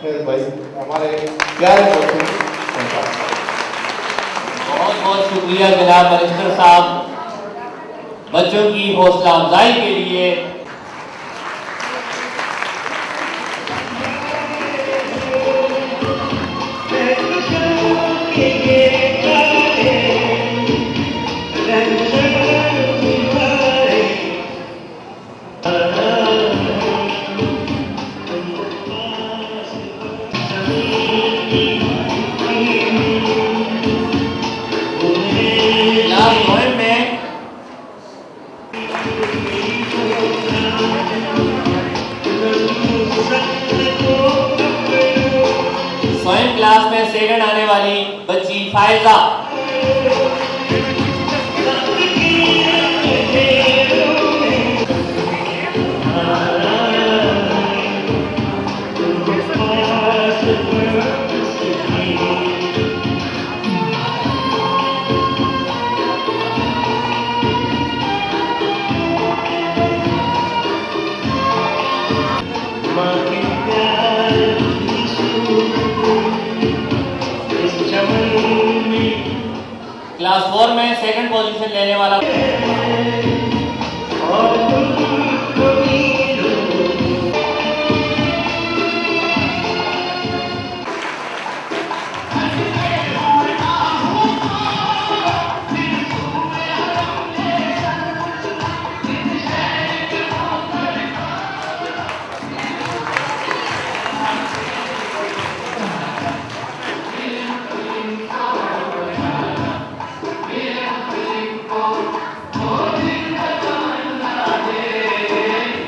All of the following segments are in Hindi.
फिर भाई हमारे प्यारे बच्चों बहुत बहुत शुक्रिया जनाब मिनिस्टर साहब, बच्चों की हौसला अफजाई के लिए। स्वयं क्लास में सेकंड आने वाली बच्ची फायजा। क्लास 4 में सेकंड पोजीशन लेने वाला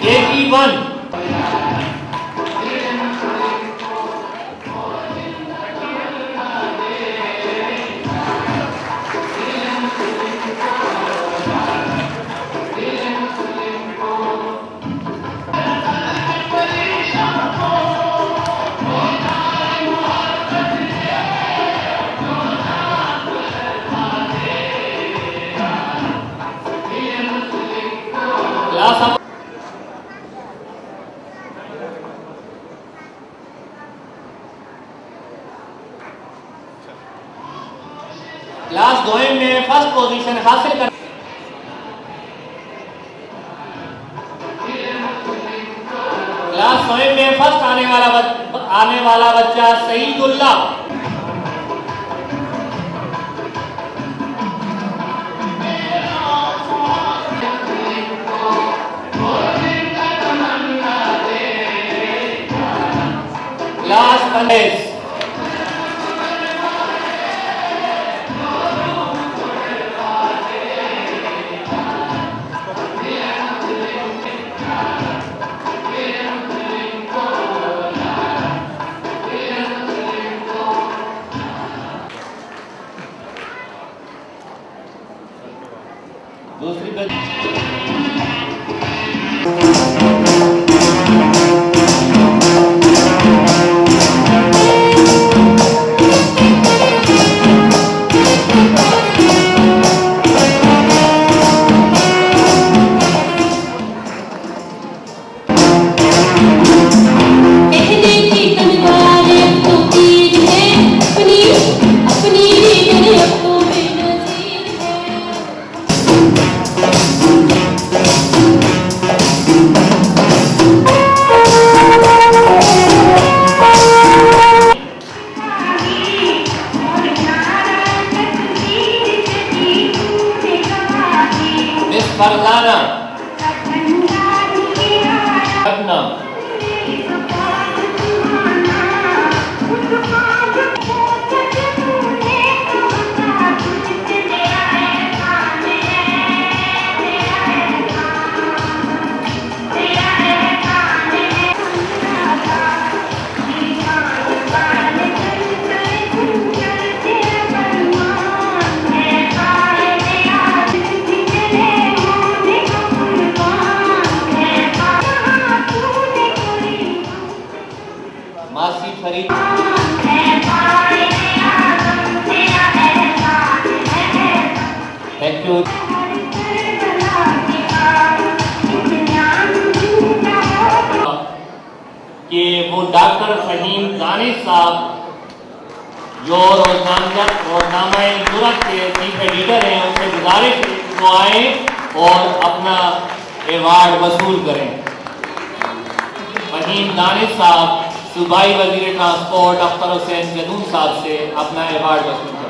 KG1। क्लास 2 में फर्स्ट पोजीशन हासिल कर क्लास 2 में फर्स्ट आने वाला बच्चा सईदुल्लाह। क्लास 15 दूसरी फरजाना मासी फरीद। Thank you. कि वो डॉक्टर फहीम दानिश साहब जो रोजनामा जुरत के चीफ एडिटर हैं, उनसे गुजारिश है कि वो आए और अपना एवार्ड वसूल करें। फहीम दानिश साहब सूबाई वजीर ट्रांसपोर्ट अख्तर हुसैन जदून साहब से अपना एवार्ड वसूल करें।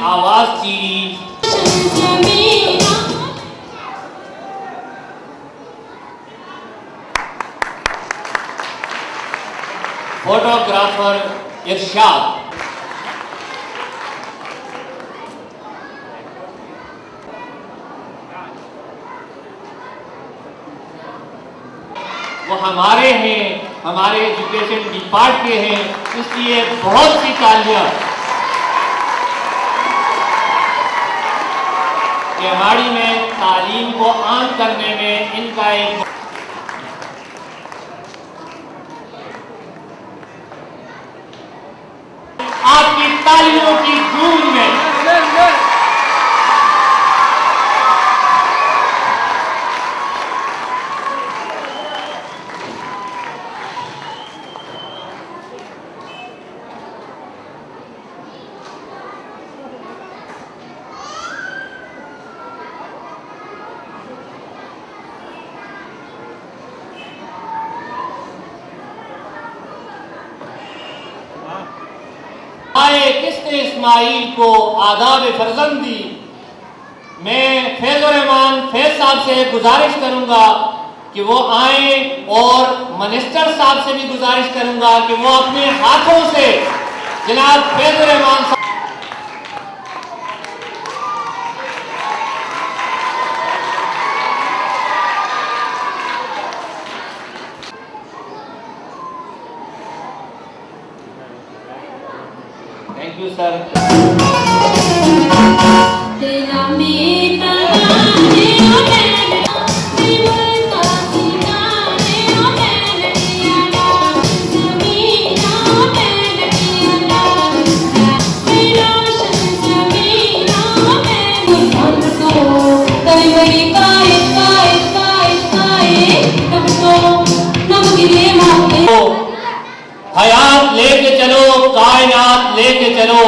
आवाज चीरी, फोटोग्राफर इरशाद, वो हमारे हैं, हमारे एजुकेशन डिपार्टमेंट के हैं, इसलिए बहुत सी तालियां केवाड़ी में तालीम को आम करने में इनका एक आपकी तालियों की गूंज में आए किसने इस्माइल को आदाब फरजंदी। मैं फैजुर रहमान फैज साहब से गुजारिश करूंगा कि वो आए और मिनिस्टर साहब से भी गुजारिश करूंगा कि वो अपने हाथों से जनाब फैजुर रहमान साहब थैंक यू सर। हयात लेके चलो, कायनात लेके चलो,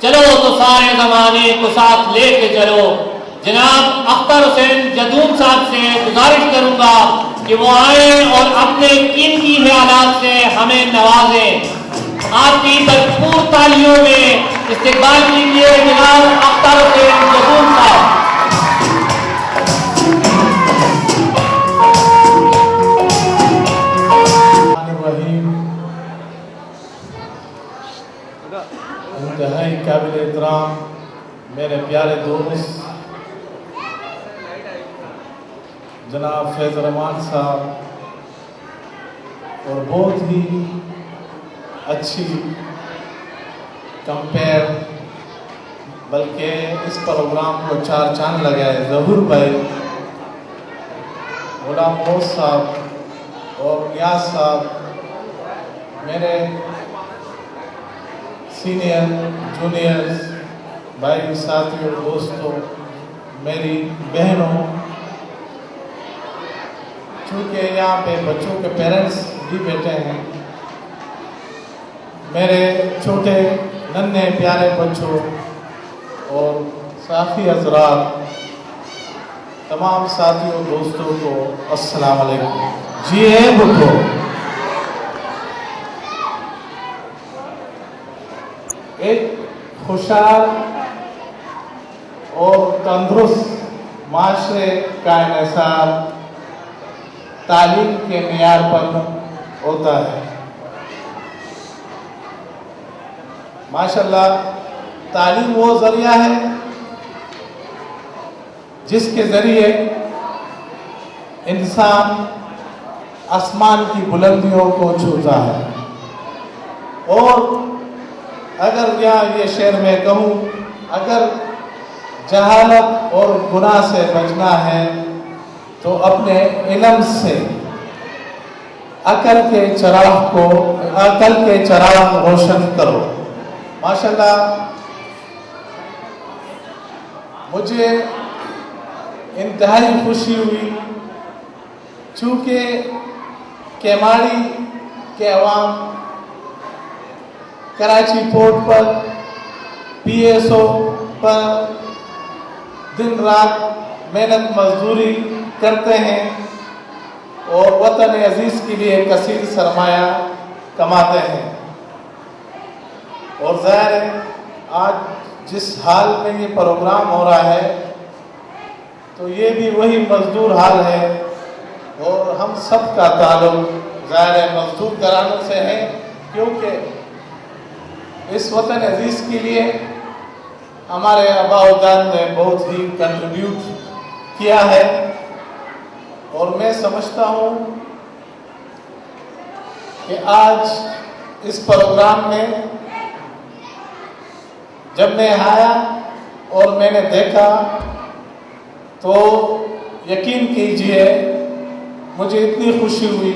चलो तो सारे जमाने को साथ लेके चलो। जनाब अख्तर हुसैन जदून साहब से गुजारिश करूंगा कि वो आए और अपने कीमती ख्यालात से हमें नवाजें। आपकी भरपूर तालियों में इस्तकबाल कीजिए जनाब अख्तर हुसैन जदून साहब। इंतहाई काबिल एहतराम मेरे प्यारे दोस्त जनाब फैज़ रहमान साहब और बहुत ही अच्छी कंपेयर बल्कि इस प्रोग्राम को चार चांद लगाए ज़हूर भाई, गुलाम मोहम्मद साहब और नियाज साहब, मेरे सीनियर जूनियर्स भाई साथियों दोस्तों, मेरी बहनों, चूँकि यहाँ पे बच्चों के पेरेंट्स भी बैठे हैं, मेरे छोटे नन्हे प्यारे बच्चों और साथी हज़रात, तमाम साथियों दोस्तों को अस्सलाम वालेकुम। जी है बुको, एक खुशहाल और तंदुरुस्त माशरे का इन्हिसार तालीम के मेयार पर होता है। माशाल्लाह तालीम वो जरिया है जिसके जरिए इंसान आसमान की बुलंदियों को छूता है। और अगर ये शेर में कहूँ, अगर जहालत और गुनाह से बचना है तो अपने इल्म से अकल के चराग रोशन करो। माशाल्लाह, मुझे इंतहाई खुशी हुई, चूँकि केमाड़ी के अवाम कराची पोर्ट पर PSO पर दिन रात मेहनत मजदूरी करते हैं और वतन अजीज़ के लिए कसीर सरमाया कमाते हैं। और ज़ाहिर है आज जिस हाल में ये प्रोग्राम हो रहा है तो ये भी वही मजदूर हाल है, और हम सब का ताल्लुक ज़ाहिर है मजदूर घरानों से है, क्योंकि इस वतन अजीज़ के लिए हमारे आबा-ओ-अजदाद ने बहुत ही कंट्रीब्यूट किया है। और मैं समझता हूँ कि आज इस प्रोग्राम में जब मैं आया और मैंने देखा तो यकीन कीजिए मुझे इतनी खुशी हुई।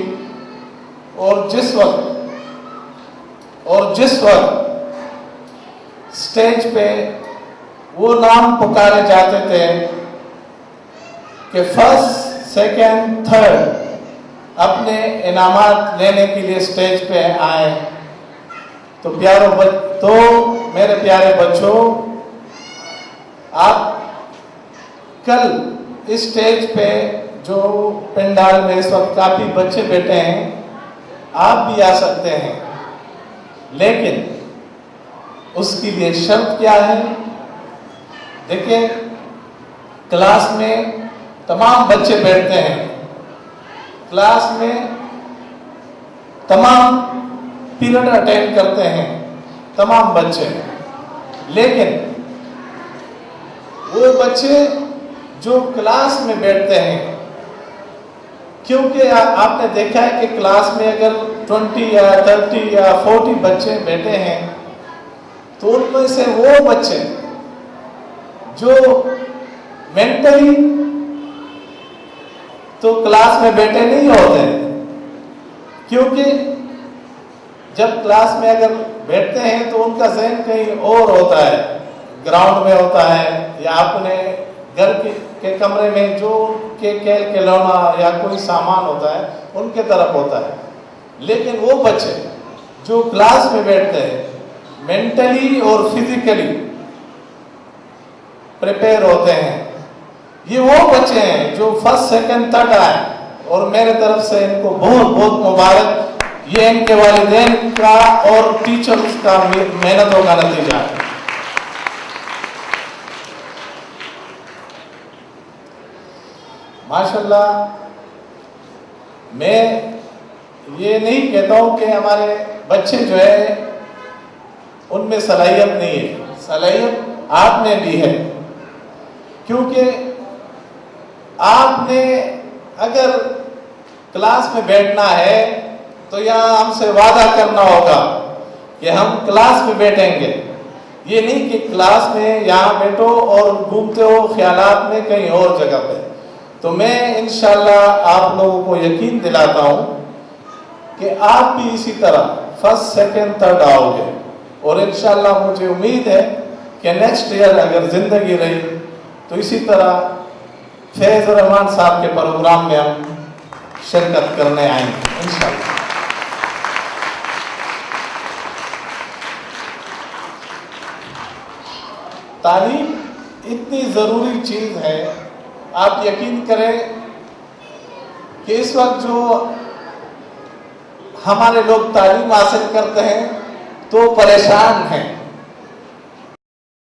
और जिस वक्त स्टेज पे वो नाम पुकारे जाते थे कि फर्स्ट, सेकंड, थर्ड अपने इनामात लेने के लिए स्टेज पे आए, तो मेरे प्यारे बच्चों, आप कल इस स्टेज पे जो पंडाल में इस वक्त काफी बच्चे बैठे हैं, आप भी आ सकते हैं, लेकिन उसके लिए शर्त क्या है? देखिए, क्लास में तमाम बच्चे बैठते हैं, क्लास में तमाम पीरियड अटेंड करते हैं तमाम बच्चे, लेकिन वो बच्चे जो क्लास में बैठते हैं, क्योंकि आपने देखा है कि क्लास में अगर 20 या 30 या 40 बच्चे बैठे हैं तो उनमें से वो बच्चे जो मेंटली तो क्लास में बैठे नहीं होते, क्योंकि जब क्लास में अगर बैठते हैं तो उनका ज़हन कहीं और होता है, ग्राउंड में होता है या अपने घर के कमरे में जो के खेल खिलौना या कोई सामान होता है उनके तरफ होता है। लेकिन वो बच्चे जो क्लास में बैठते हैं मेंटली और फिजिकली प्रिपेयर होते हैं, ये वो बच्चे हैं जो फर्स्ट, सेकंड, थर्ड आए, और मेरे तरफ से इनको बहुत बहुत मुबारक। ये इनके वालिदैन का और टीचर्स का मेहनतों का नतीजा है। माशाल्लाह, मैं ये नहीं कहता हूँ कि हमारे बच्चे जो है उनमें सलाहियत नहीं है, सलाहियत आप में भी है, क्योंकि आपने अगर क्लास में बैठना है तो यहाँ हमसे वादा करना होगा कि हम क्लास में बैठेंगे। ये नहीं कि क्लास में यहाँ बैठो और घूमते हो ख्यालात में कहीं और जगह पे। तो मैं इंशाल्लाह आप लोगों को यकीन दिलाता हूँ कि आप भी इसी तरह फर्स्ट, सेकंड, थर्ड आओगे, और इंशाल्लाह मुझे उम्मीद है कि नेक्स्ट ईयर अगर जिंदगी रही तो इसी तरह फैज़ रहमान साहब के प्रोग्राम में हम शिरकत करने आएंगे इंशाल्लाह। तालीम इतनी ज़रूरी चीज़ है, आप यकीन करें कि इस वक्त जो हमारे लोग तालीम हासिल करते हैं तो परेशान हैं,